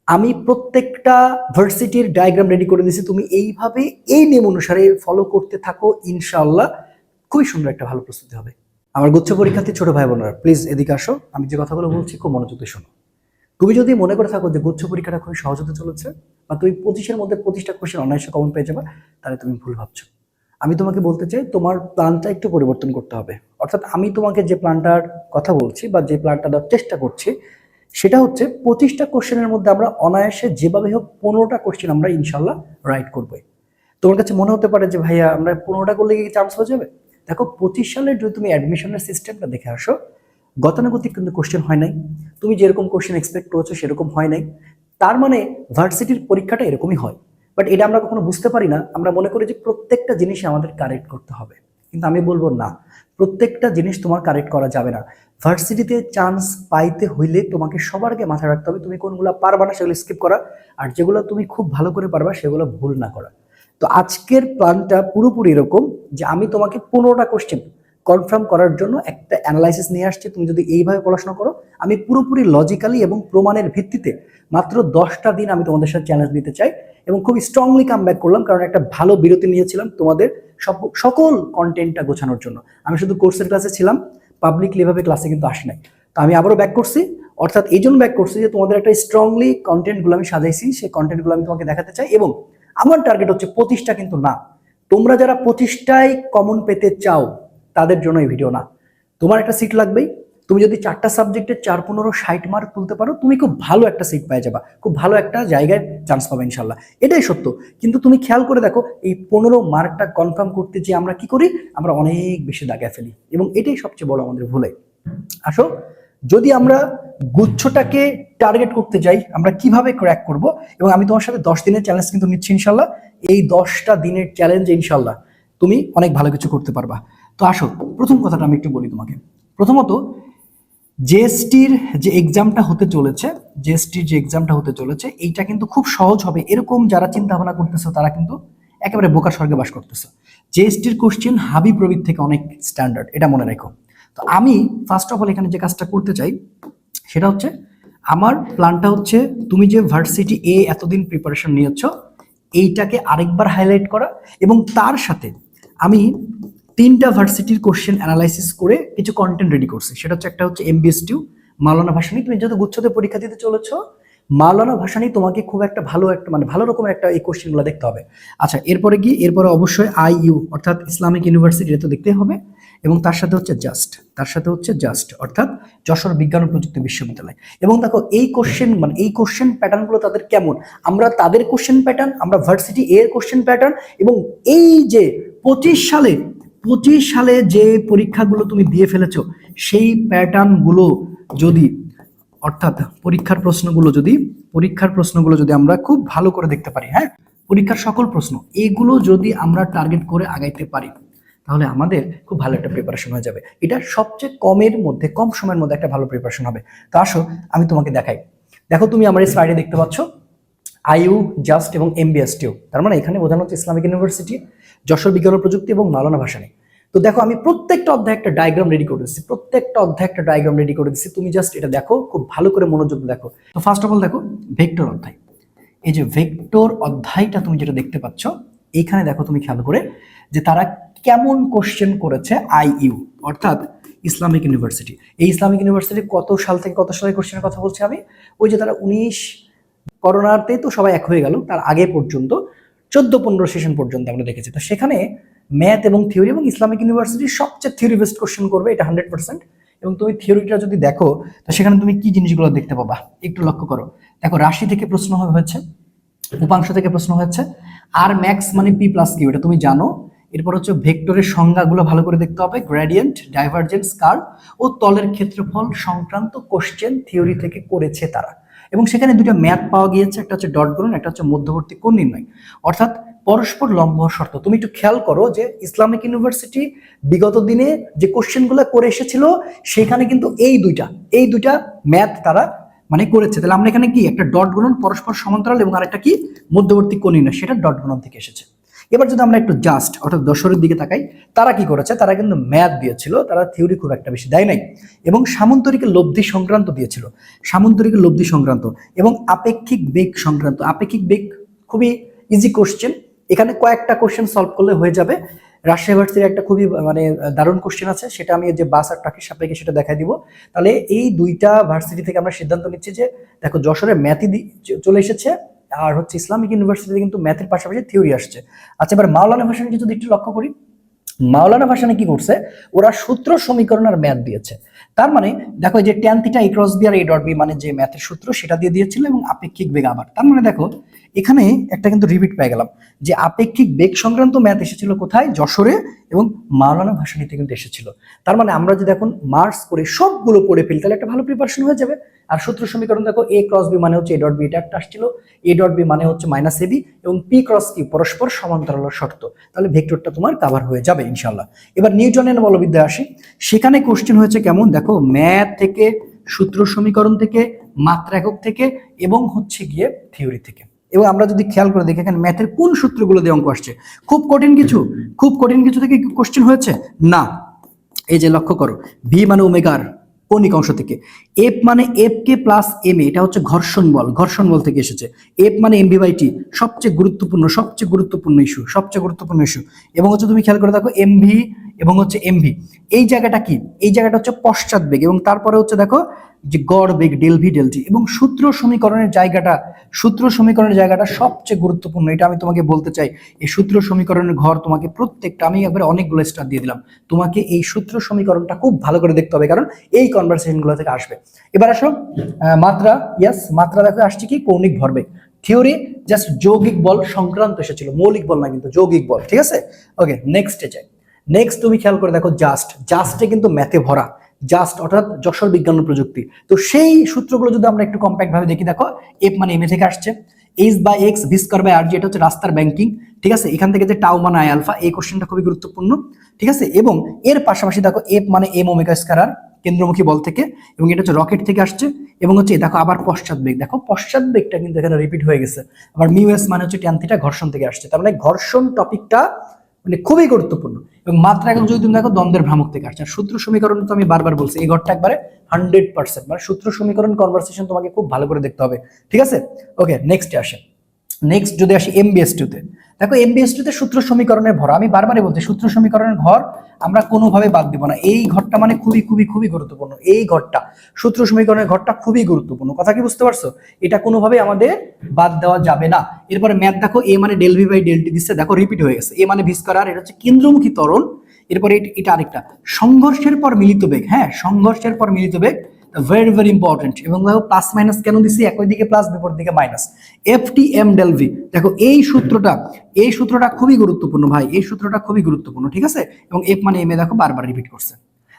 আমি প্রত্যেকটা ভার্সিটির ডায়াগ্রাম রেডি করে দিয়েছি, তুমি এইভাবে এই নিয়ম অনুসারে ফলো করতে থাকো, ইনশাআল্লাহ খুবই সুন্দর একটা ভালো প্রস্তুতি হবে। আমার গুচ্ছ পরীক্ষার্থী ছোট ভাই বোনেরা, প্লিজ এদিকে আসো, আমি যে কথাগুলো বলছি খুব মনোযোগ দিয়ে শোনো। তুমি যদি মনে করে থাকো যে গুচ্ছ পরীক্ষাটা খুবই সহজ হতে চলেছে, বা তুমি 25-এর মধ্যে 25টা কোশ্চেন অনায়াসে কমন পেয়ে যাবে, তাহলে তুমি ভুল ভাবছো। আমি তোমাকে বলতে চাই তোমার প্ল্যানটা একটু পরিবর্তন করতে হবে। অর্থাৎ আমি তোমাকে যে প্ল্যানটার কথা বলছি বা যে প্ল্যানটা দেওয়ার চেষ্টা করছি, সেটা হচ্ছে 25টা কোশ্চেনের মধ্যে আমরা অনায়াসে যেভাবে হোক 15টা কোশ্চেন আমরা ইনশাল্লাহ রাইট করবোই। তোমার কাছে মনে হতে পারে যে ভাইয়া আমরা 15টা করলে কি চান্স হয়ে যাবে? দেখো 25 সালের যদি তুমি অ্যাডমিশনের সিস্টেমটা দেখে আসো, গতানুগতিক কিন্তু কোশ্চেন হয় নাই, তুমি যেরকম কোশ্চেন এক্সপেক্ট করেছো সেরকম হয় নাই। তার মানে ভার্সিটির পরীক্ষাটা এরকমই হয়। বাট এটা আমরা কখনো বুঝতে পারি না, আমরা মনে করি যে প্রত্যেকটা জিনিস আমাদের কারেক্ট করতে হবে। কিন্তু আমি বলবো না, প্রত্যেকটা জিনিস তোমার কারেক্ট করা যাবে না। ভার্সিটিতে চান্স পাইতে হইলে তোমাকে সবার আগে মাথায় রাখতে হবে তুমি কোনগুলো পারবা না সেগুলো স্কিপ করা, আর যেগুলো তুমি খুব ভালো করে পারবা সেগুলো ভুল না করা। তো আজকের প্ল্যানটা পুরোপুরি এরকম যে আমি তোমাকে 15টা কোশ্চেন কনফার্ম করার জন্য একটা অ্যানালাইসিস নিয়ে আসছি। তুমি যদি এইভাবে পড়াশোনা করো, আমি পুরোপুরি লজিক্যালি এবং প্রমাণের ভিত্তিতে মাত্র 10টা দিন আমি তোমাদের সাথে চ্যালেঞ্জ নিতে চাই, এবং খুব স্ট্রংলি কাম ব্যাক করলাম, কারণ একটা ভালো বিরতি নিয়েছিলাম তোমাদের সকল কন্টেন্টটা গোছানোর জন্য। আমি শুধু কোর্সের ক্লাসে ছিলাম, পাবলিকলি এভাবে ক্লাসে কিন্তু আসি নাই। তো আমি আবারও ব্যাক করছি, অর্থাৎ এই জন্য ব্যাক করছি যে তোমাদের একটা স্ট্রংলি কন্টেন্টগুলো আমি সাজাইছি, সেই কন্টেন্টগুলো আমি তোমাকে দেখাতে চাই। এবং আমার টার্গেট হচ্ছে 25টা কিন্তু না, তোমরা যারা 25টায় কমন পেতে চাও তাদের জন্য এই ভিডিও না। তোমার একটা সিট লাগবেই, তুমি যদি 4টা সাবজেক্টে 4-15-60 মার্ক তুলতে পারো, তুমি খুব ভালো একটা সিট পেয়ে যাবা, খুব ভালো একটা জায়গায় চান্স পাবে ইনশাল্লাহ, এটাই সত্য। কিন্তু তুমি খেয়াল করে দেখো, এই 15 মার্কটা কনফার্ম করতে যে আমরা কি করি, আমরা অনেক বেশি দাগা ফেলি, এবং এটাই সবচেয়ে বড় আমাদের ভুলে। আসো, যদি আমরা গুচ্ছটাকে টার্গেট করতে যাই, আমরা কিভাবে ক্র্যাক করব, এবং আমি তোমার সাথে 10 দিনের চ্যালেঞ্জ কিন্তু নিচ্ছি ইনশাল্লাহ। এই 10টা দিনের চ্যালেঞ্জে ইনশাল্লাহ তুমি অনেক ভালো কিছু করতে পারবা। তো আসো, প্রথম কথাটা আমি একটু বলি তোমাকে। প্রথমত, জিএসটির যে এক্সামটা হতে চলেছে, জিএসটির যে এক্সামটা হতে চলেছে, এইটা কিন্তু খুব সহজ হবে এরকম যারা চিন্তা ভাবনা করতেছে তারা কিন্তু একেবারে বোকার স্বর্গে বাস করতেছে। জিএসটির কোশ্চেন হাবি প্রবীর থেকে অনেক স্ট্যান্ডার্ড, এটা মনে রাখো। তো আমি ফার্স্ট অফ অল এখানে যে কাজটা করতে চাই সেটা হচ্ছে, আমার প্ল্যানটা হচ্ছে তুমি যে ভার্সিটি এ এতদিন প্রিপারেশন নিয়েছ এইটাকে আরেকবার হাইলাইট করা, এবং তার সাথে আমি 3টা ভার্সিটির কোশ্চেন অ্যানালাইসিস করে কিছু কন্টেন্ট রেডি করছি। সেটা হচ্ছে, একটা হচ্ছে এমবিএসটিউ মাওলানা ভাসানী, তুমি যেহেতু গুচ্ছতে পরীক্ষা দিতে চলেছ, মাওলানা ভাসানী তোমাকে খুব একটা ভালো একটা মানে ভালো রকমের একটা এই কোশ্চেনগুলো দেখতে হবে। আচ্ছা, এরপরে কি, এরপরে অবশ্যই আইইউ অর্থাৎ ইসলামিক ইউনিভার্সিটি, এটা তো দেখতে হবে। এবং তার সাথে হচ্ছে জাস্ট অর্থাৎ যশোর বিজ্ঞান ও প্রযুক্তি বিশ্ববিদ্যালয়। এবং দেখো এই কোশ্চেন মানে এই কোশ্চেন প্যাটার্নগুলো তাদের কেমন, আমরা তাদের কোশ্চেন প্যাটার্ন, আমরা ভার্সিটি এর কোশ্চেন প্যাটার্ন, এবং এই যে 25 সালে যে পরীক্ষাগুলো তুমি দিয়ে ফেলেছো সেই প্যাটার্নগুলো যদি, অর্থাৎ পরীক্ষার প্রশ্নগুলো যদি আমরা খুব ভালো করে দেখতে পারি, হ্যাঁ, পরীক্ষার সকল প্রশ্ন এগুলো যদি আমরা টার্গেট করে আগাইতে পারি, তাহলে আমাদের খুব ভালো একটা প্রিপারেশন হয়ে যাবে। এটা সবচেয়ে কম সময়ের মধ্যে একটা ভালো প্রিপারেশন হবে। তো আসো আমি তোমাকে দেখাই। দেখো, তুমি আমার এই স্লাইডে দেখতে পাচ্ছ আইইউ, জাস্ট এবং এমবিএসটিও, তার মানে এখানে বোঝানো হচ্ছে ইসলামিক ইউনিভার্সিটি, যশোর বিজ্ঞান ও প্রযুক্তি এবং মাওলানা ভাসানী। তো দেখো, আমি প্রত্যেকটা অধ্যায় একটা ডায়াগ্রাম রেডি করে দিচ্ছি, তুমি জাস্ট এটা দেখো, খুব ভালো করে মনোযোগ দেখো। তো ফার্স্ট অফ অল দেখো ভেক্টর অধ্যায়, এই যে ভেক্টর অধ্যায়টা তুমি যেটা দেখতে পাচ্ছ, এইখানে দেখো তুমি খেয়াল করে যে তারা কেমন কোশ্চেন করেছে আইইউ অর্থাৎ ইসলামিক ইউনিভার্সিটি। এই ইসলামিক ইউনিভার্সিটি কত সাল থেকে কত সালের কোশ্চেনের কথা বলছি আমি, ওই যে তারা 19 করোনাতে তো সবাই এক হয়ে গেল, তার আগে পর্যন্ত 14-15 সেশন পর্যন্ত আমরা দেখেছি। তো সেখানে ম্যাথ এবং থিওরি, এবং ইসলামিক ইউনিভার্সিটির সবচেয়ে থিওরি বেসড কোশ্চেন করবে, এটা 100%। এবং তুমি থিওরিটা যদি দেখো, তো সেখানে তুমি কি জিনিসগুলো দেখতে পাবা একটু লক্ষ্য করো। দেখো, রাশি থেকে প্রশ্ন হয়েছে, উপাংশ থেকে প্রশ্ন হয়েছে, আর ম্যাক্স মানে পি প্লাস কিউ, এটা তুমি জানো। এরপর হচ্ছে ভেক্টরের সংজ্ঞাগুলো ভালো করে দেখতে হবে, গ্রেডিয়েন্ট, ডাইভারজেন্স, কার্ভ ও তলের ক্ষেত্রফল সংক্রান্ত কোশ্চেন থিওরি থেকে করেছে তারা। এবং সেখানে দুটো ম্যাথ পাওয়া গিয়েছে, একটা হচ্ছে ডট গুণন, একটা হচ্ছে মধ্যবর্তী কোণ নির্ণয়, অর্থাৎ পরস্পর লম্ব শর্ত। তুমি একটু খেয়াল করো যে ইসলামিক ইউনিভার্সিটি বিগত দিনে যে কোশ্চেনগুলো করে এসেছিল সেখানে কিন্তু এই দুইটা ম্যাথ তারা মানে করেছে। তাহলে আমরা এখানে কি একটা ডট গুণন পরস্পর সমান্তরাল, এবং আরেকটা কি মধ্যবর্তী কোণ নির্ণয়, সেটা ডট গুণন থেকে এসেছে। এবার যদি আমরা একটু জাস্ট অর্থাৎ দশরের দিকে তাকাই, তারা কি করেছে, তারা কিন্তু ম্যাথ দিয়েছিল, তারা থিওরি খুব একটা বেশি দেয় নাই, এবং সামন্তরিকের লব্ধি সংক্রান্ত দিয়েছিল, সামন্তরিকের লব্ধি সংক্রান্ত এবং আপেক্ষিক বেগ সংক্রান্ত। আপেক্ষিক বেগ খুবই ইজি কোশ্চেন, এখানে কয়েকটা কোশ্চেন সলভ করলে হয়ে যাবে। রাজশাহী ভার্সিটির একটা খুবই মানে দারুণ কোশ্চেন আছে, সেটা আমি যে বাস আর ট্রাকের সাপেক্ষে সেটা দেখাই দিব। তাহলে এই দুইটা ভার্সিটি থেকে আমরা সিদ্ধান্ত নিচ্ছি যে দেখো যশোরে ম্যাথই চলে এসেছে, আর হচ্ছে ইসলামিক ইউনিভার্সিটিতে কিন্তু ম্যাথের পাশাপাশি থিওরি আসছে। আচ্ছা, এবার মাওলানা ভাসানী যদি একটু লক্ষ্য করি, মাওলানা ভাসানী কি করছে, ওরা সূত্র সমীকরণ আর ম্যাথ দিয়েছে। তার মানে দেখো যে tan theta A cross B আর এ ডট বি মানে যে ম্যাথের সূত্র সেটা দিয়ে দিয়েছিল, এবং আপেক্ষিক বেগ আবার। তার মানে দেখো এখানে একটা কিন্তু রিপিট পেয়ে গেলাম যে আপেক্ষিক বেগ সংক্রান্ত ম্যাথ এসেছিল কোথায়, যশোরে, এবং মাওলানা ভাসানীতে কিন্তু এসেছিল। তার মানে আমরা যদি এখন মার্কস করে সবগুলো পড়ে ফেলি তাহলে একটা ভালো প্রিপারেশন হয়ে যাবে। আর সূত্র সমীকরণ দেখো এ ক্রস বি মানে হচ্ছে এ ডট বি, এটা একটা আসছিল, এ ডট বি মানে হচ্ছে মাইনাস এবি, এবং পি ক্রস কিউ পরস্পর সমান্তরাল শর্ত, তাহলে ভেক্টরটা তোমার কভার হয়ে যাবে ইনশাল্লাহ। এবার নিউটনের বলবিদ্যা আসি, সেখানে কোশ্চেন হয়েছে কেমন দেখো, ম্যাথ থেকে, সূত্র সমীকরণ থেকে, মাত্রা একক থেকে, এবং হচ্ছে গিয়ে থিওরি থেকে। এবং আমরা যদি খেয়াল করে দেখি এখানে ম্যাথের কোন সূত্রগুলো দিয়ে অঙ্ক আসছে, খুব কঠিন কিছু, খুব কঠিন কিছু থেকে কোশ্চেন হয়েছে না। এই যে লক্ষ্য করো, ভি মানে ওমেগার কৌণিক অংশ থেকে, এফ মানে F k plus M A, এটা হচ্ছে ঘর্ষণ বল, ঘর্ষণ বল থেকে এসেছে। এফ মানে এম ভি বাই টি, সবচেয়ে গুরুত্বপূর্ণ, সবচেয়ে গুরুত্বপূর্ণ ইস্যু, সবচেয়ে গুরুত্বপূর্ণ ইস্যু। এবং হচ্ছে তুমি খেয়াল করে দেখো এম ভি এবং হচ্ছে এম ভি, এই জায়গাটা কি, এই জায়গাটা হচ্ছে পশ্চাৎ বেগ, এবং তারপরে হচ্ছে দেখো যে গড় বেগ ডেল ভি ডেল টি। এবং সূত্র সমীকরণের জায়গাটা, সূত্র সমীকরণের জায়গাটা সবচেয়ে গুরুত্বপূর্ণ, এটা আমি তোমাকে বলতে চাই। এই সূত্র সমীকরণের ঘর তোমাকে প্রত্যেকটা, আমি একবারে অনেকগুলো স্টার দিয়ে দিলাম, তোমাকে এই সূত্র সমীকরণটা খুব ভালো করে দেখতে হবে, কারণ এই কনভারসেশন গুলো থেকে আসবে। এবার আসো মাত্রা, ইয়েস মাত্রা দেখো আসছে কি, কৌণিক ভরবেগ। থিওরি জাস্ট যৌগিক বল সংক্রান্ত এসেছিল, মৌলিক বল না কিন্তু যৌগিক বল, ঠিক আছে। ওকে, নেক্সটে যাই। নেক্সট তুমি খেয়াল করে দেখো জাস্ট, জাস্টে কিন্তু ম্যাথে ভরা, জাস্ট অর্থাৎ যশোর বিজ্ঞান ও প্রযুক্তি। তো সেই সূত্রগুলো যদি আমরা একটু কম্প্যাক্ট ভাবে দেখি, দেখো এফ মানে এম এ থেকে আসছে, H by X V square by R G, এটা হচ্ছে রাস্তার ব্যাংকিং, ঠিক আছে। এখান থেকে যে টাউ মানে আই আলফা, এই কোশ্চেনটা খুবই গুরুত্বপূর্ণ, ঠিক আছে। এবং এর পাশাপাশি দেখো এফ মানে এম ওমেগা স্কয়ার আর, কেন্দ্রমুখী বল থেকে, এবং এটা হচ্ছে রকেট থেকে আসছে। এবং হচ্ছে দেখো আবার পশ্চাৎ বেগ, দেখো পশ্চাৎ বেগটা কিন্তু এখানে রিপিট হয়ে গেছে। আবার মিউ এস মানে হচ্ছে ট্যান থিটা, ঘর্ষণ থেকে আসছে। তার মানে ঘর্ষণ টপিকটা মানে খুবই গুরুত্বপূর্ণ। এবং মাত্রা একক যদি তুমি দেখো দ্বন্দ্বের ভ্রামক থেকে আসছে। আর সূত্র সমীকরণ তো আমি বারবার বলছি, এই ঘরটা একবারে 100%, মানে সূত্র সমীকরণ কনভারসেশন তোমাকে খুব ভালো করে দেখতে হবে, ঠিক আছে। ওকে, নেক্সটে আসে। নেক্সট যদি আসি এমবিএস2 তে, দেখো এমবিএস2 তে সূত্র সমীকরণের ভর, আমি বারবারই বলছি সূত্র সমীকরণের ঘর আমরা কোনোভাবে বাদ দিব না। এই ঘরটা মানে খুবই খুবই খুবই গুরুত্বপূর্ণ, এই ঘরটা সূত্র সমীকরণের ঘরটা খুবই গুরুত্বপূর্ণ, কথা কি বুঝতে পারছো? এটা কোনোভাবে আমাদের বাদ দেওয়া যাবে না। এরপরে ম্যাথ দেখো এ মানে del V by del T দিচ্ছে, দেখো রিপিট হয়ে গেছে, এ মানে ভি স্কয়ার আর, এটা হচ্ছে কেন্দ্রমুখী ত্বরণ। এরপরে এটা আরেকটা সংঘর্ষের পর মিলিত বেগ, হ্যাঁ সংঘর্ষের পর মিলিত বেগ, ভেরি ভেরি ইম্পর্টেন্ট। এবং দেখো প্লাস মাইনাস কেন দিছি, একই দিকে প্লাস বিপরীত দিকে minus, F T M del V. দেখো এই সূত্রটা খুবই গুরুত্বপূর্ণ ভাই, এই সূত্রটা খুবই গুরুত্বপূর্ণ, ঠিক আছে। এবং এফ মানে এম এ দেখো বারবার রিপিট করছে।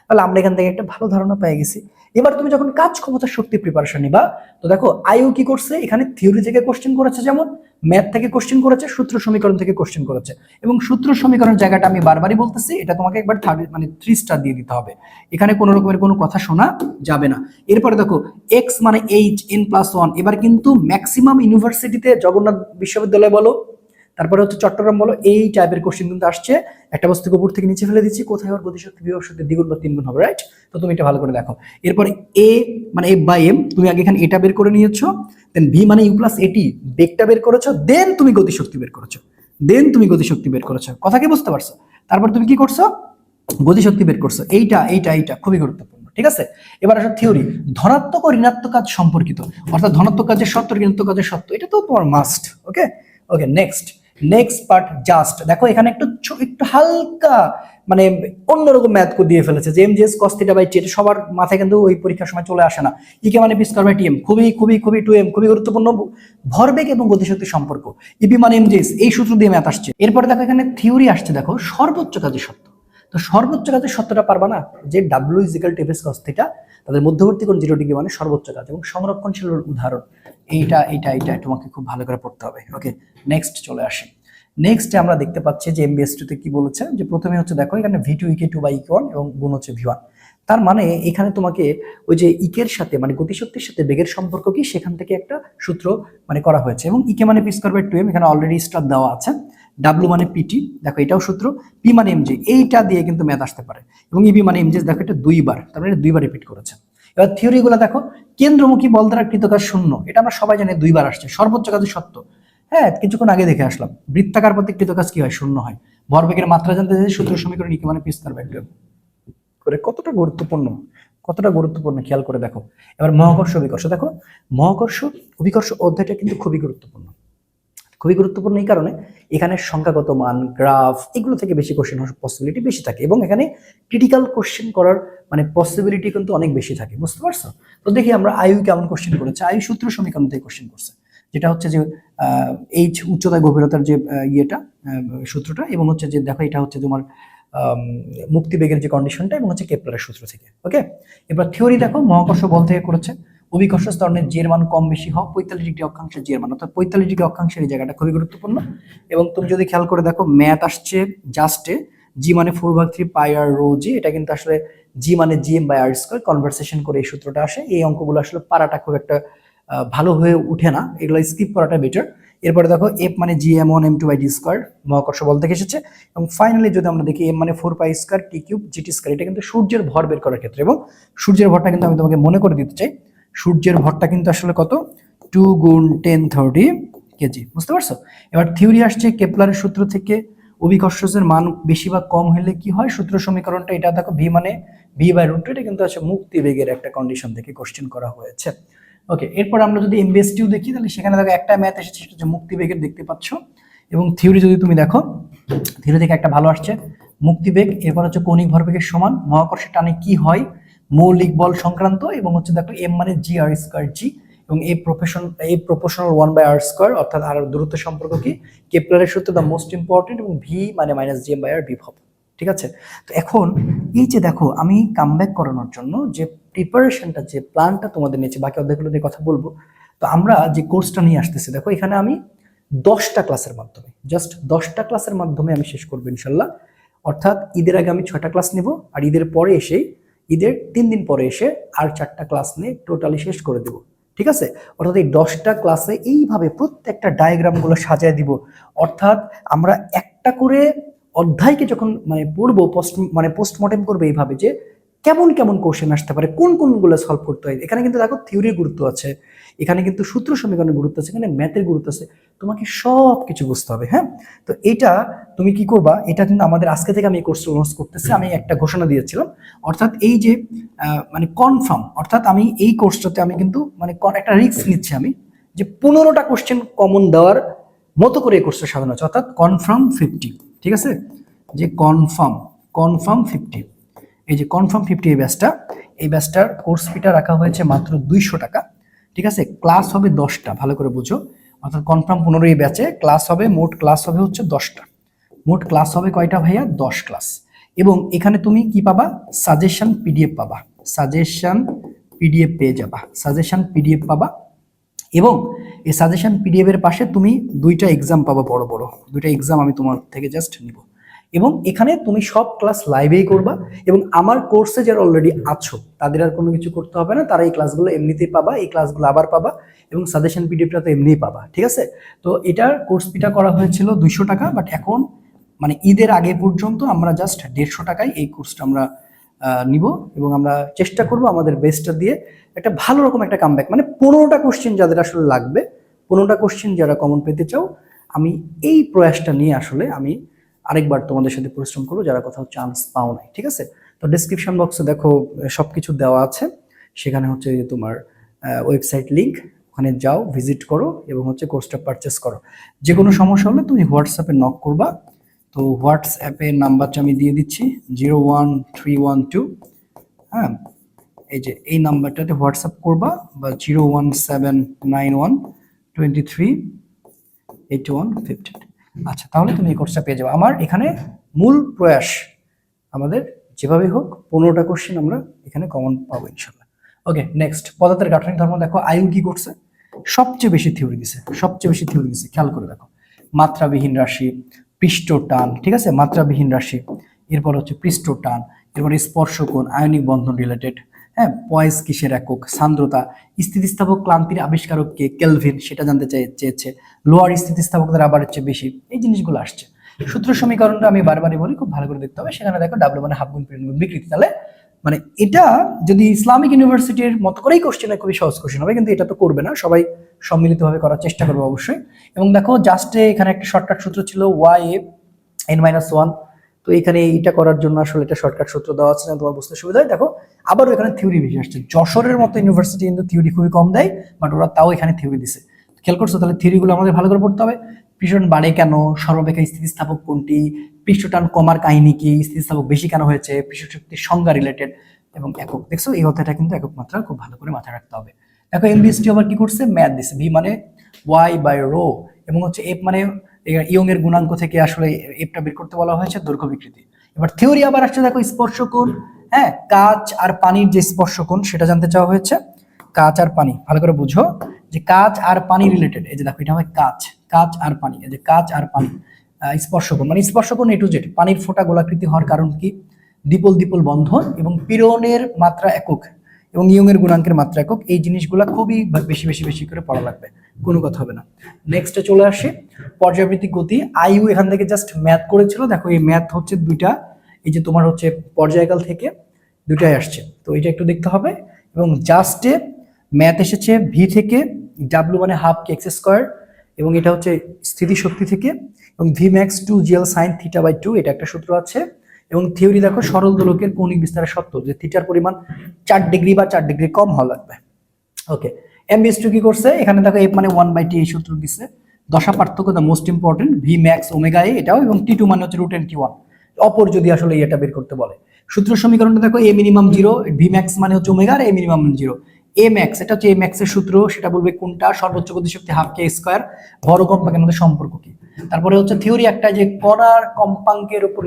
তাহলে আমরা এখান থেকে একটা ভালো ধারণা পেয়ে গেছি। এবার তুমি যখন কাজ ক্ষমতার শক্তি প্রিপারেশন নিবা, তো দেখো আইও কি করছে, এখানে থিওরি থেকে কোশ্চেন করেছে, যেমন ম্যাথ থেকে কোশ্চেন করেছে, সূত্র সমীকরণ থেকে কোশ্চেন করেছে। এবং সূত্র সমীকরণের জায়গাটা আমি বারবারই বলতেছি, এটা তোমাকে একবার মানে 3 স্টার দিয়ে দিতে হবে, এখানে কোনো রকমের কোনো কথা শোনা যাবে না। এরপরে দেখো এক্স মানে এইচ এন প্লাস ওয়ান, এবার কিন্তু ম্যাক্সিমাম ইউনিভার্সিটিতে, জগন্নাথ বিশ্ববিদ্যালয় বলো, তারপরে হচ্ছে চট্টগ্রাম বলো, এই টাইপের কোশ্চেন কিন্তু আসছে। একটা বস্তুকে উপর থেকে নিচে ফেলে দিচ্ছি, কোথায় ওর গতিশক্তি বিভব শক্তি দ্বিগুণ বা তিনগুণ হবে, রাইট? তো তুমি এটা ভালো করে দেখো। এরপরে এ মানে এফ বাই এম, তুমি আগে এখানে এটা বের করে নিয়েছো, দেন ভি মানে ইউ প্লাস এটি, বেগটা বের করেছো, দেন তুমি গতিশক্তি বের করেছো, কথা কি বুঝতে পারছো? তারপর তুমি কি করছো, গতিশক্তি বের করছো, এইটা খুবই গুরুত্বপূর্ণ, ঠিক আছে। এবার আসো থিওরি, ধনাত্মক ও ঋণাত্মক কাজ সম্পর্কিত, অর্থাৎ ধনাত্মক কাজের সত্য, ঋণাত্মক কাজের সত্য, এটা তো তোমার মাস্ট। ওকে, নেক্সট পার্ট জাস্ট, দেখো এখানে একটু হালকা মানে অন্যরকম ম্যাথ করে দিয়ে ফেলেছে, যে M G S cos theta by T, এটা সবার মাথায় কিন্তু ওই পরীক্ষার সময় চলে আসে না। ইকে মানে P square by T M, খুবই টু এম, খুবই গুরুত্বপূর্ণ ভরবেগ এবং গতিশক্তির সম্পর্ক। ইপি মানে এম জি এস, এই সূত্র দিয়ে ম্যাথ আসছে। এরপরে দেখো এখানে থিওরি আসছে, দেখো সর্বোচ্চ কাজের সত্য। তো সর্বোচ্চ কাজের সত্যটা পারবা না, যে W is equal to F S cos theta, তাদের মধ্যবর্তী কোণ 0 ডিগ্রি মানে সর্বোচ্চ কাজ, এবং সংরক্ষণশীলের উদাহরণ এইটা তোমাকে খুব ভালো করে পড়তে হবে। ওকে, নেক্সট চলে আসে। নেক্সটে আমরা দেখতে পাচ্ছি যে এমবিএস2 তে কি বলেছে, যে প্রথমে হচ্ছে দেখো এখানে ভি2 ইকে 2 বাই ইকে 1 এবং গুণ হচ্ছে ভি1। তার মানে এখানে তোমাকে ওই যে ইকের সাথে মানে গতিশক্তির সাথে বেগের সম্পর্ক কি সেখান থেকে একটা সূত্র মানে করা হয়েছে। এবং ইকে মানে পি স্কয়ার বাই 2m, এখানে অলরেডি স্টার দেওয়া আছে। ডাব্লু মানে পিটি, দেখো এটাও সূত্র। পি মানে এমজি, এইটা দিয়ে কিন্তু ম্যাথ আসতে পারে। এবং ইবি মানে এমজি, দেখো এটা দুইবার, তার মানে দুইবার রিপিট করেছে। এবার থিওরিগুলো দেখো, কেন্দ্রমুখী বল দ্বারা কৃতকাজ শূন্য, এটা আমরা সবাই জানি দুইবার আসছে। সর্বোচ্চ কাজ সত্য, হ্যাঁ কিছুক্ষণ আগে দেখে আসলাম। বৃত্তাকার পথে কৃতকাজ কি হয়, শূন্য হয়। ভরবেগের মাত্রা জানতে চাই, সূত্র সমীকরণ ইকে মানে পি স্কয়ার বাই 2m করে। কতটা গুরুত্বপূর্ণ, কতটা গুরুত্বপূর্ণ খেয়াল করে দেখো। এবার মহাকর্ষ অভিকর্ষ দেখো, মহাকর্ষ অভিকর্ষ অধ্যায়টা কিন্তু খুবই গুরুত্বপূর্ণ। খুবই গুরুত্বপূর্ণ এই কারণে এখানে সংখ্যাগত মান, গ্রাফ, এগুলো থেকে বেশি কোশ্চেন হওয়ার পসিবিলিটি বেশি থাকে, এবং এখানে ক্রিটিক্যাল কোশ্চেন করার মানে পসিবিলিটি কিন্তু অনেক বেশি থাকে, বুঝতে পারছো? তো দেখি আমরা আয়ু কেমন কোশ্চেন করেছে। আয়ু সূত্র সমীকরণ থেকে কোশ্চেন করছে, যেটা হচ্ছে যে এইচ উচ্চতা গভীরতার যে ইয়েটা সূত্রটা, এবং হচ্ছে যে দেখো এটা হচ্ছে তোমার মুক্তিবেগের যে কন্ডিশনটা, এবং হচ্ছে কেপলারের সূত্র থেকে। ওকে, এবার থিওরি দেখো, মহাকর্ষ বল থেকে করেছে। অভিকর্ষ স্তরণের জি এর মান কম বেশি হয় 45 ডিগ্রি অক্ষাংশের জি এর মান, অর্থাৎ 45 ডিগ্রি অক্ষাংশের এই জায়গাটা খুবই গুরুত্বপূর্ণ। এবং তুমি যদি খেয়াল করে দেখো, ম্যাথ আসছে জাস্টে জি মানে 4/3 পাই আর রো জি, এটা কিন্তু আসলে জি মানে GM by R square, conversation করে এই সূত্রটা আসে। এই অঙ্কগুলো আসলে পারাটা খুব একটা ভালো হয়ে উঠে না, এগুলো স্কিপ করাটা বেটার। এরপরে দেখো এফ মানে G M one M two by D square, মহাকর্ষ বল থেকে এসেছে। এবং ফাইনালি যদি আমরা দেখি এম মানে 4 পাই স্কয়ার টি কিউব জিটি স্কয়ার, এটা কিন্তু সূর্যের ভর বের করার ক্ষেত্রে। এবং সূর্যের ভরটা কিন্তু আমি তোমাকে মনে করে দিতে চাই, সূর্যের ভরটা কিন্তু আসলে কত, 2 গুণ 1030 কেজি, বুঝতে পারছো? এবার থিওরি আসছে কেপলারের সূত্র থেকে, অভিকর্ষের মান বেশি বা কম হলে কি হয়, সূত্র সমীকরণটা এটা দেখো, ভি মানে ভি বাই রুট 2, এটা কিন্তু আছে মুক্তি বেগের একটা কন্ডিশন থেকে কোশ্চেন করা হয়েছে। ওকে, এরপর আমরা যদি এমবিএসটিও দেখি, তাহলে সেখানে দেখো একটা ম্যাথ এসেছে, সেটা হচ্ছে মুক্তি বেগের, দেখতে পাচ্ছ। এবং থিওরি যদি তুমি দেখো, থিওরি থেকে একটা ভালো আসছে, মুক্তিবেগ, এরপর হচ্ছে কৌণিক ভরবেগের সমান মহাকর্ষের টানে কি হয়, মৌলিক বল সংক্রান্ত। এবং হচ্ছে দেখো এম মানে জি আর স্কয়ার জি, এবং এই প্রপোর্শনাল 1/r², অর্থাৎ আর দূরত্ব সম্পর্ক কি, কেপলারের সূত্র দ্য মোস্ট ইম্পর্টেন্ট, এবং ভি মানে মাইনাস জি এম বাই আর বিভব। ঠিক আছে, তো এখন এই যে দেখো, আমি কামব্যাক করানোর জন্য যে প্রিপারেশনটা, যে প্ল্যানটা তোমাদের নিয়েছি, বাকি অধ্যায়গুলো নিয়ে কথা বলবো। তো আমরা যে কোর্সটা নিয়ে আসতেছি, দেখো এখানে আমি 10টা ক্লাসের মাধ্যমে, জাস্ট 10টা ক্লাসের মাধ্যমে আমি শেষ করবো ইনশাল্লাহ। অর্থাৎ ঈদের আগে আমি 6টা ক্লাস নেব, আর ঈদের পরে এসে, ঈদের 3 দিন পরে এসে আর 4টা ক্লাস নিয়ে টোটালি শেষ করে দেব। ঠিক আছে, অর্থাৎ এই 10টা ক্লাসে এইভাবে প্রত্যেকটা ডায়াগ্রামগুলো সাজিয়ে দিব। অর্থাৎ আমরা একটা করে অধ্যায়কে যখন মানে পড়বো, পোস্টমর্টেম করবে এইভাবে, যে কেমন কেমন কোশ্চেন আসতে পারে, কোন কোনগুলো সলভ করতে হয়। এখানে কিন্তু দেখো থিওরির গুরুত্ব আছে, এখানে কিন্তু সূত্র সমীকরণের গুরুত্ব আছে, এখানে ম্যাথের গুরুত্ব আছে, তোমাকে সব কিছু বুঝতে হবে। হ্যাঁ, তো এটা তুমি কি করবা, এটা কিন্তু আমাদের আজকে থেকে আমি এই কোর্স লঞ্চ করতেছি। আমি একটা ঘোষণা দিয়েছিলাম, অর্থাৎ এই যে মানে কনফার্ম, অর্থাৎ আমি এই কোর্সটাতে আমি কিন্তু মানে একটা রিস্ক নিচ্ছি আমি, যে 15টা কোশ্চেন কমন দেওয়ার মতো করে এই কোর্সটা সাজানো আছে, অর্থাৎ কনফার্ম 50। ঠিক আছে, যে কনফার্ম 50, এই যে কনফার্ম 50 এই ব্যাচটার কোর্স ফিটা রাখা হয়েছে মাত্র 200 টাকা। ঠিক আছে, ক্লাস হবে 10টা, ভালো করে বুঝো। অর্থাৎ কনফার্ম 15 এই ব্যাচে ক্লাস হবে, মোট ক্লাস হবে হচ্ছে 10টা। মোট ক্লাস হবে কয়টা ভাইয়া, 10 ক্লাস। এবং এখানে তুমি কি পাবা, সাজেশন পিডিএফ পাবা, সাজেশন পিডিএফ পেয়ে যাবা, সাজেশন পিডিএফ পাবা। এবং এই সাজেশন পিডিএফ এর পাশে তুমি 2টা এক্সাম পাবা, বড় বড় 2টা এক্সাম আমি তোমার থেকে জাস্ট নিব। এবং এখানে তুমি সব ক্লাস লাইভেই করবা, এবং আমার কোর্সে যারা অলরেডি আছো তাদের আর কোনো কিছু করতে হবে না, তারা এই ক্লাসগুলো এমনিতেই পাবা, এই ক্লাসগুলো আবার পাবা, এবং সাজেশন পিডিএফটা তো এমনিই পাবা। ঠিক আছে, তো এটার কোর্স ফিটা করা হয়েছিল 200 টাকা, বাট এখন মানে ঈদের আগে পর্যন্ত আমরা জাস্ট 150 টাকায় এই কোর্সটা আমরা নিব। এবং আমরা চেষ্টা করব আমাদের বেস্টটা দিয়ে একটা ভালো রকম একটা কামব্যাক, মানে 15টা কোশ্চেন যাদের আসলে লাগবে, 15টা কোশ্চেন যারা কমন পেতে চাও, আমি এই প্রয়াসটা নিয়ে আসলে আমি আরেকবার তোমাদের সাথে পরিশ্রম করবো, যারা কোথাও চান্স পাও নাই। ঠিক আছে, তো ডেসক্রিপশন বক্সে দেখো সবকিছু দেওয়া আছে, সেখানে হচ্ছে যে তোমার ওয়েবসাইট লিংক, ওখানে যাও, ভিজিট করো, এবং হচ্ছে কোর্সটা পারচেস করো। যে কোনো সমস্যা হলে তুমি হোয়াটসঅ্যাপে নক করবা। তো হোয়াটসঅ্যাপের নাম্বারটা আমি দিয়ে দিচ্ছি, 01312, হ্যাঁ এই যে এই নাম্বারটাতে হোয়াটসঅ্যাপ করবা, বা 01791238115। আচ্ছা, তাহলে তুমি এই কোর্সটা পেয়ে যাবে। আমার এখানে মূল প্রয়াস আমাদের যেভাবে হোক 15টা কোশ্চেন আমরা এখানে কমন পাবো ইনশাল্লাহ। ওকে, নেক্সট পদার্থের গাঠনিক ধর্ম দেখো, আয়ু কি করছে, সবচেয়ে বেশি থিওরি দিছে, সবচেয়ে বেশি থিওরি দিছে, খেয়াল করে দেখো। মাত্রাবিহীন রাশি, পৃষ্ঠ টান, ঠিক আছে, মাত্রাবিহীন রাশি, এরপর হচ্ছে পৃষ্ঠ টান, এরপরে স্পর্শকোণ, আয়নিক বন্ধন রিলেটেড, হ্যাঁ, পয়েস কিসের একক, সান্দ্রতা, স্থিতিস্থাপক ক্লান্তির আবিষ্কারক কে, কেলভিন, সেটা জানতে চেয়েছে, লোয়ার স্থিতিস্থাপকদের আবার হচ্ছে বেশি, এই জিনিসগুলো আসছে। সূত্র সমীকরণটা আমি বারবারই বলি, খুব ভালো করে দেখতে হবে। সেখানে দেখো ডাব্লিউ মানে হাফ গুণ পীড়ন গুণ বিকৃতি, তাহলে মানে এটা যদি ইসলামিক ইউনিভার্সিটির মতো করেই কোশ্চেন হয়, খুবই সহজ কোশ্চেন হবে, কিন্তু এটা তো করবে না, সবাই সম্মিলিতভাবে করার চেষ্টা করবে অবশ্যই। এবং দেখো জাস্টে এখানে একটা শর্টকাট সূত্র ছিল ওয়াই এন মাইনাস ওয়ান, তো এখানে এইটা করার জন্য আসলে এটা শর্টকাট সূত্র দেওয়া আছে না, তোমার বুঝতে সুবিধা হয়। দেখো আবারও এখানে থিওরি বেশি আসছে, যশোরের মতো ইউনিভার্সিটি কিন্তু থিওরি খুবই কম দেয়, বাট ওরা তাও এখানে থিওরি দিছে। খেয়াল করছো? তাহলে থিওরিগুলো আমাদের ভালো করে পড়তে হবে। পৃষ্ঠটান বাড়ে কেন, সর্বাপেক্ষা স্থিতিস্থাপক কোনটি, পৃষ্ঠটান কমার কাহিনী কি, স্থিতিস্থাপক বেশি কেন হয়েছে, পৃষ্ঠশক্তির সংজ্ঞা রিলেটেড এবং একক। দেখছো এই কথাটা কিন্তু একক মাত্রা খুব ভালো করে মাথায় রাখতে হবে। দেখো এমবিএসটি আবার কি করছে, ম্যাথ দিছে, ভি মানে ওয়াই বাই রো, এবং হচ্ছে এফ মানে ইয়ং এর গুণাঙ্ক থেকে আসলে এফটা বের করতে বলা হয়েছে, দৈর্ঘ্য বিকৃতি। এবার থিওরি আবার আসছে, দেখো স্পর্শকোণ, হ্যাঁ, কাঁচ আর পানির যে স্পর্শকোণ সেটা জানতে চাওয়া হয়েছে। কাঁচ আর পানি ভালো করে বুঝো, যে কাঁচ আর পানি রিলেটেড, এই যে দেখো এটা হয় কাঁচ, কাঁচ আর পানি, এই যে কাঁচ আর পানি, স্পর্শকোণ মানে স্পর্শকোণ এ টু জেড, পানির ফোঁটা গোলাকৃতি হওয়ার কারণ কি, দ্বিপল দ্বিপল বন্ধন এবং পীড়নের মাত্রা একক এবং ইয়ং এর গুণাঙ্কের মাত্রা একক, এই জিনিসগুলো খুবই বেশি বেশি বেশি করে পড়া লাগবে, কোনো কথা হবে না। নেক্সটে চলে আসে পর্যায়বৃত্তিক গতি, আইইউ এখান থেকে জাস্ট ম্যাথ করেছিল, দেখো এই ম্যাথ হচ্ছে দুইটা, এই যে তোমার হচ্ছে পর্যায়কাল থেকে দুইটাই আসছে, তো এটা একটু দেখতে হবে। এবং জাস্টে ম্যাথ এসেছে ভি থেকে, ডাব্লু মানে হাফ কে এক্স স্কোয়ার, এবং এটা হচ্ছে স্থিতিশক্তি থেকে, এবং V max 2 GL sine theta by 2, এটা একটা সূত্র আছে। এবং থিওরি দেখো সরল দোলকের কৌণিক বিস্তারের শর্ত, যে থিটার পরিমাণ 4 ডিগ্রি বা 4 ডিগ্রি কম হওয়া লাগবে। ওকে, এমবিএস2 কি করছে, এখানে দেখো এফ মানে 1/t এই সূত্র দিচ্ছে, দশা পার্থক্য the most important, V max omega A এটাও, এবং টি2 মানে হচ্ছে রুট এন টি1, অপর যদি আসলে এটা বের করতে বলে। সূত্র সমীকরণটা দেখো এ মিনিমাম 0, ভি ম্যাক্স মানে হচ্ছে ওমেগা আর এ মিনিমাম 0, এ ম্যাক্স এটা হচ্ছে এ ম্যাক্স এর সূত্র, সেটা বলবে কোনটা, সর্বোচ্চ গতিশক্তি হাফ কে স্কয়ার, ভর ও কম্পাঙ্কের মধ্যে সম্পর্ক কি। তারপরে হচ্ছে থিওরি একটা, যে কণার কম্পাঙ্কের উপর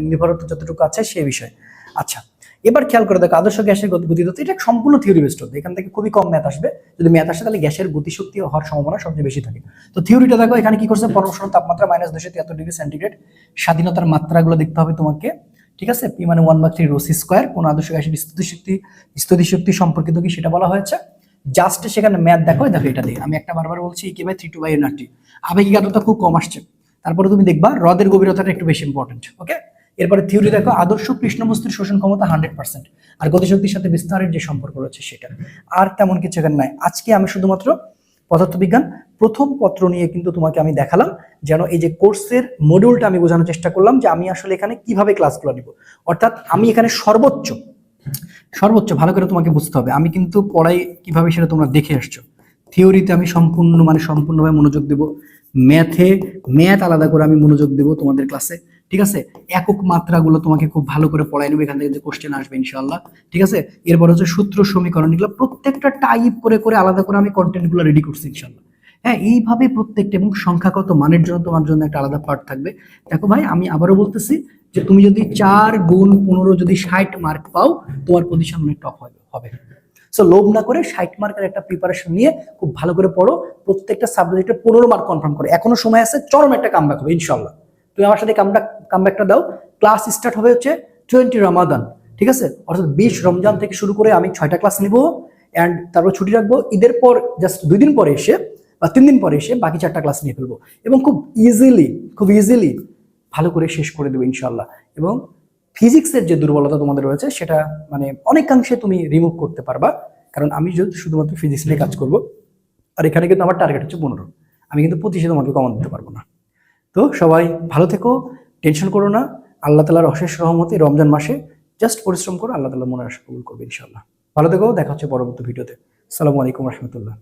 নির্ভরতা যতটুকু আছে সেই বিষয়। আচ্ছা, এবার খেয়াল করে দেখো আদর্শ গ্যাসের গতিতত্ত্ব, এটা সম্পূর্ণ থিওরি বেসড হবে, এখান থেকে খুবই কম ম্যাথ আসবে, যদি ম্যাথ আসে তাহলে গ্যাসের গতিশক্তি হওয়ার সম্ভাবনা সবচেয়ে বেশি থাকে। তো থিওরিটা দেখো এখানে কি করছে, পরমাণু তাপমাত্রা -273°C, স্বাধীনতার মাত্রাগুলো দেখতে হবে তোমাকে, ঠিক আছে, পি মানে 1/3 রো সি স্কয়ার, কোন আদর্শ গ্যাসের স্থিতিশক্তি সম্পর্কিত কি সেটা বলা হয়েছে। জাস্ট সেখানে ম্যাথ দেখো, দেখো এটা দিয়ে আমি একটা বারবার বলছি, E/32/nRT, আবেগিক আর্দ্রতা খুব কম আসছে, তারপরে তুমি দেখবা হ্রদের গভীরতাটা একটু বেশি ইম্পর্টেন্ট। ওকে, এরপরে থিওরি দেখো আদর্শ কৃষ্ণবস্তুর শোষণ ক্ষমতা 100%, আর গতিশক্তির সাথে বিস্তারের যে সম্পর্ক রয়েছে সেটা, আর তেমন কিছু এখানে নাই। আজকে আমি শুধুমাত্র পদার্থবিজ্ঞান প্রথম পত্র নিয়ে কিন্তু তোমাকে আমি দেখালাম, যেন এই যে কোর্সের মডিউলটা আমি বোঝানোর চেষ্টা করলাম, যে আমি আসলে এখানে কিভাবে ক্লাসগুলো নিব, অর্থাৎ আমি এখানে সর্বোচ্চ ভালো করে তোমাকে বুঝতে হবে, আমি কিন্তু পড়াই কিভাবে সেটা তোমরা দেখে আসছো। থিওরিতে আমি সম্পূর্ণভাবে মনোযোগ দেব, ম্যাথ আলাদা করে আমি মনোযোগ দেব তোমাদের ক্লাসে, ঠিক আছে। একক মাত্রাগুলো তোমাকে খুব ভালো করে পড়াই নেবে, এখান থেকে যে কোশ্চেন আসবে ইনশাআল্লাহ, ঠিক আছে। এরপর হচ্ছে সূত্র সমীকরণ, এগুলো প্রত্যেকটা টাইপ করে করে আলাদা করে আমি কন্টেন্টগুলো রেডি করছি ইনশাআল্লাহ। হ্যাঁ, এইভাবে প্রত্যেকটা, এবং সংখ্যাগত মানের জন্য তোমার জন্য একটা আলাদা পার্ট থাকবে। দেখো ভাই, আমি আবারও বলতেছি যে তুমি যদি 4 গুণ 15 যদি 60 মার্ক পাও, তোমার পজিশন অনেক টপ হবে। সো লোভ না করে 60 মার্কের একটা প্রিপারেশন নিয়ে খুব ভালো করে পড়ো, প্রত্যেকটা সাবজেক্টে 15 মার্ক কনফার্ম করো, এখনো সময় আছে, চরম একটা কামব্যাক হবে ইনশাআল্লাহ। তুমি আমার সাথে কামব্যাকটা দাও। ক্লাস স্টার্ট হবে হচ্ছে 20 রমাদান, ঠিক আছে, অর্থাৎ 20 রমজান থেকে শুরু করে আমি 6টা ক্লাস নিব, অ্যান্ড তারপর ছুটি রাখবো, ঈদের পর জাস্ট 2 দিন পরে এসে বা 3 দিন পরে এসে বাকি 4টা ক্লাস নিয়ে ফেলবো, এবং খুব ইজিলি ভালো করে শেষ করে দেবো ইনশাআল্লাহ। এবং ফিজিক্সের যে দুর্বলতা তোমাদের রয়েছে সেটা মানে অনেকাংশে তুমি রিমুভ করতে পারবা, কারণ আমি যদি শুধুমাত্র ফিজিক্স নিয়ে কাজ করব, আর এখানে কিন্তু আমার টার্গেট হচ্ছে 15, আমি কিন্তু 25 তোমাকে কমান দিতে পারবো না। তো সবাই ভালো থেকো, টেনশন করো না, আল্লাহ তাআলার অশেষ রহমতে রমজান মাসে জাস্ট পরিশ্রম করো, আল্লাহ তাআলা মনের আশা কবুল করবে ইনশাআল্লাহ। ভালো থেকো, দেখা হচ্ছে পরবর্তী ভিডিওতে। আসসালামু আলাইকুম রহমতুল্লাহ।